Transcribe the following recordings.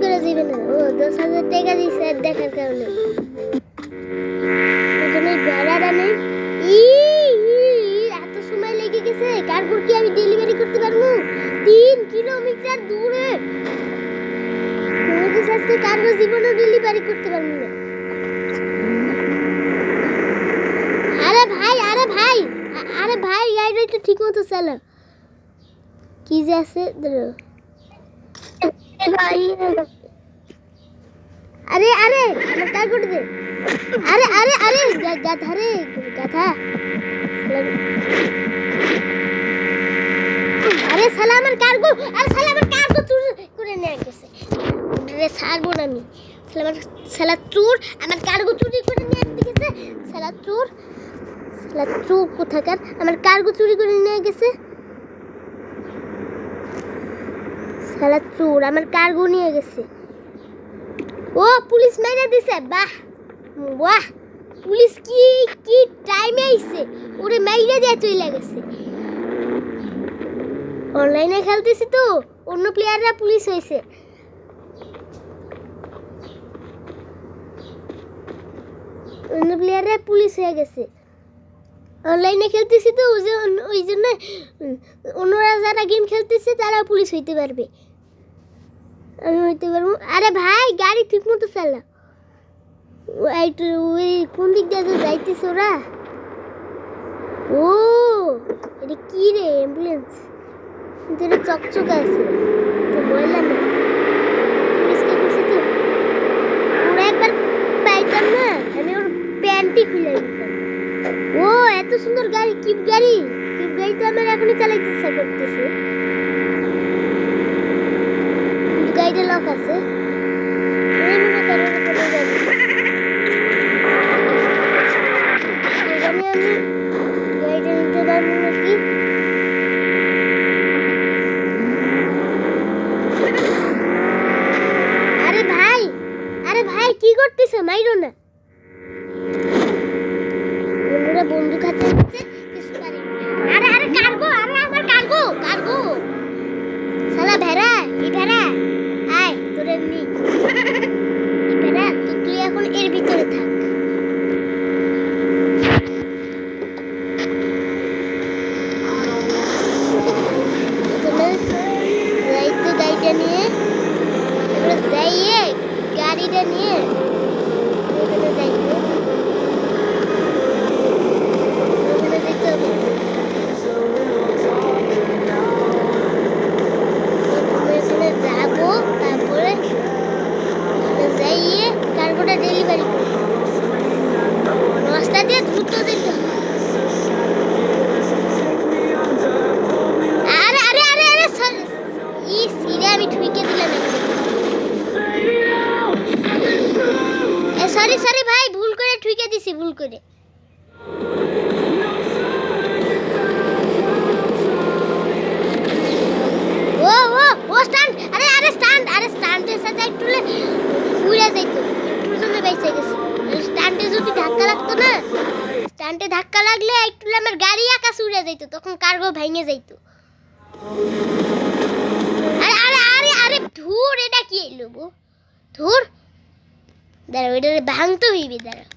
করে দিবে না। ও 10,000 টাকা দিছে দেখার কারণে। ওখানে ভাড়াটা নেই। এত সময় লেগে গেছে। কার্গো কি আমি ডেলিভারি করতে পারবো? 3 কিলোমিটার দূরে। আজকে কার্গো জীবনে ডেলিভারি করতে পারবো না। আরে ভাই গাড়িটা একটু ঠিক মতো চালা। কি যে আছে আরে আমার কার্গোটা দে। আরে গাধা রে গাধা। আরে শালা আমার কার্গো চুরি করে নিয়ে গেছে। রে ছাড়বো না আমি। শালা চোর আমার কার্গো চুরি করে নিয়ে গেছে। শালা চোর কোথাকার আমার কার্গো চুরি করে নিয়ে গেছে। শালা চোর আমার কার্গো নিয়ে গেছে। ও পুলিশ মেরে দিছে। বাহ পুলিশ কি টাইমে আইছে। ওরে মাইরা দিয়ে চলে গেছে। অনলাইনে খেলতেছি তো অন্য প্লেয়াররা পুলিশ হয়েছে। অন্য প্লেয়াররা পুলিশ হয়ে গেছে। অনলাইনে খেলতেছি তো ওই জন্য অন্যরা যারা গেম খেলতেছে তারা পুলিশ হইতে পারবে। আমি হইতে পারবো। আরে ভাই গাড়ি ঠিক মতো চালা। ওই কোন দিক দিয়ে যাইতেছে ওরা? ও এটা কি রে? অ্যাম্বুলেন্স কিন্তু এটা চকচক আছে তো ময়লা নেই। পরিষ্কার করছে তো। ওরা একবার পাইতাম না আমি ওর প্যান্টই খুলে দিতাম। ও এত সুন্দর গাড়ি। কিপ গাড়ি তো আমার এখনই চালাইতে ইচ্ছা করতেছে। গাড়িটা লক আছে। আরে ভাই কি করতেছ? মাইরো না। বন্ধুরা বন্দুক হাতে নিচ্ছে কিছু পারি। আরে কার্গো আমার কার্গো শালা ভেড়া আয় তোরে নি। ভেড়া তুই এখন এর ভিতরে থাক। গাড়িটা নিয়ে ওখানে যাইতে হবে। এখানে যাবো তারপরে যাইয়ে কার্গোটা ডেলিভারি করবো। রাস্তা দিয়ে দ্রুত যেতে হবে। আমি ঠুকে দিলাম। সরি ভাই ভুল করে ঠুকে দিছি ভুল করে। ও স্টান্ট। স্টান্টের সাথে একটু উড়ে যাইতো। একটুর জন্য বেঁচে গেছি। স্টান্টে যদি ধাক্কা লাগতো না, স্টান্টে ধাক্কা লাগলে একটু আমার গাড়ি আকাশে উড়ে যাইতো। তখন কার্গো ভেঙে যাইতো। আরে ধুর এটা কি এলো গো? ধুর দাঁড়াও এটা ভাঙতে হইবে। দাঁড়াও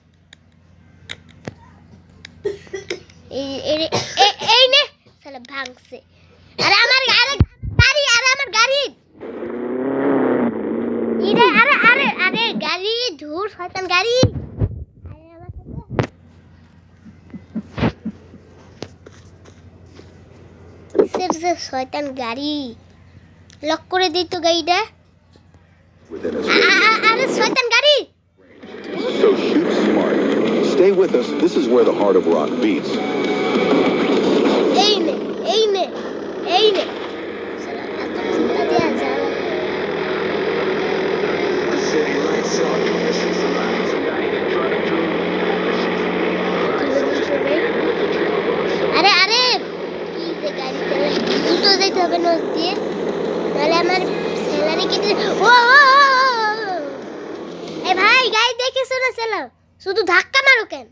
এই নে শালা ভাঙছে। আরে আমার গাড়ি আরে গাড়ি ধুর শয়তান গাড়ি। শয়তান গাড়ি লক করে দিই তো গাড়িটা। আরে শয়তান গাড়ি। So shoot smart. Stay with us. This is where the heart of rock beats. এই নে শালা এত চিন্তা দেয়া যায়। আরে কি যে গাড়ি চালাই দ্রুত যাইতে হবে নজ দিয়ে, নাহলে আমার স্যালারি কেটে। এ ভাই গাড়ি দেখেছো না চালাও, শুধু ধাক্কা মারো কেন?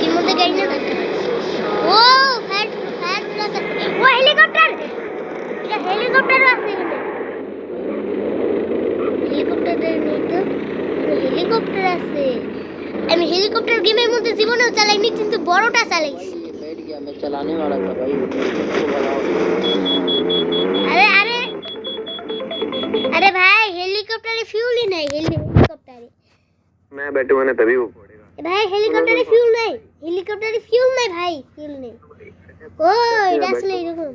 এর মধ্যে গাড়ি না ধাক্কা। ও ফায়ার ব্রেক আছে। ও হেলিকপ্টার। এটা চালাইনি কিন্তু বড়টা চালাইছি। बैठ गया मैं चलाने वाला था भाई तो भगाओ अरे अरे अरे भाई हेलीकॉप्टर फ्यूल ही नहीं हेलीकॉप्टर मैं बैठूंगा ना तभी वो फोड़ेगा भाई हेलीकॉप्टर फ्यूल नहीं भाई फ्यूल नहीं ओए रास्ते रुको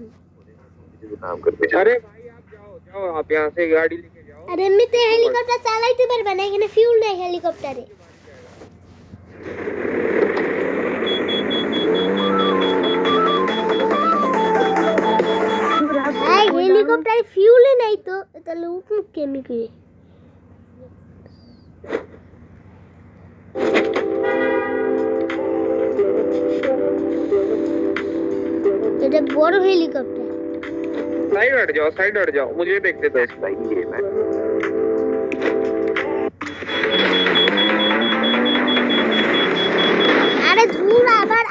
काम करते अरे भाई आप जाओ आप यहाँ से गाड़ी लेके जाओ अरे मैं तो हेलीकॉप्टर চালাইতে পারবে না এখানে ফিউল নাই হেলিকপ্টারে ভাই হেলিকপ্টারে ফিউলই নাই তো তাহলে উঠুক কেমিকে এটা বড় হেলিকপ্টার साइड हट जाओ मुझे देखते तो इसका ये मैं আরে ধুর আবার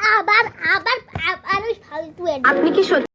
ওই ফালতু আপনি কি সত্যি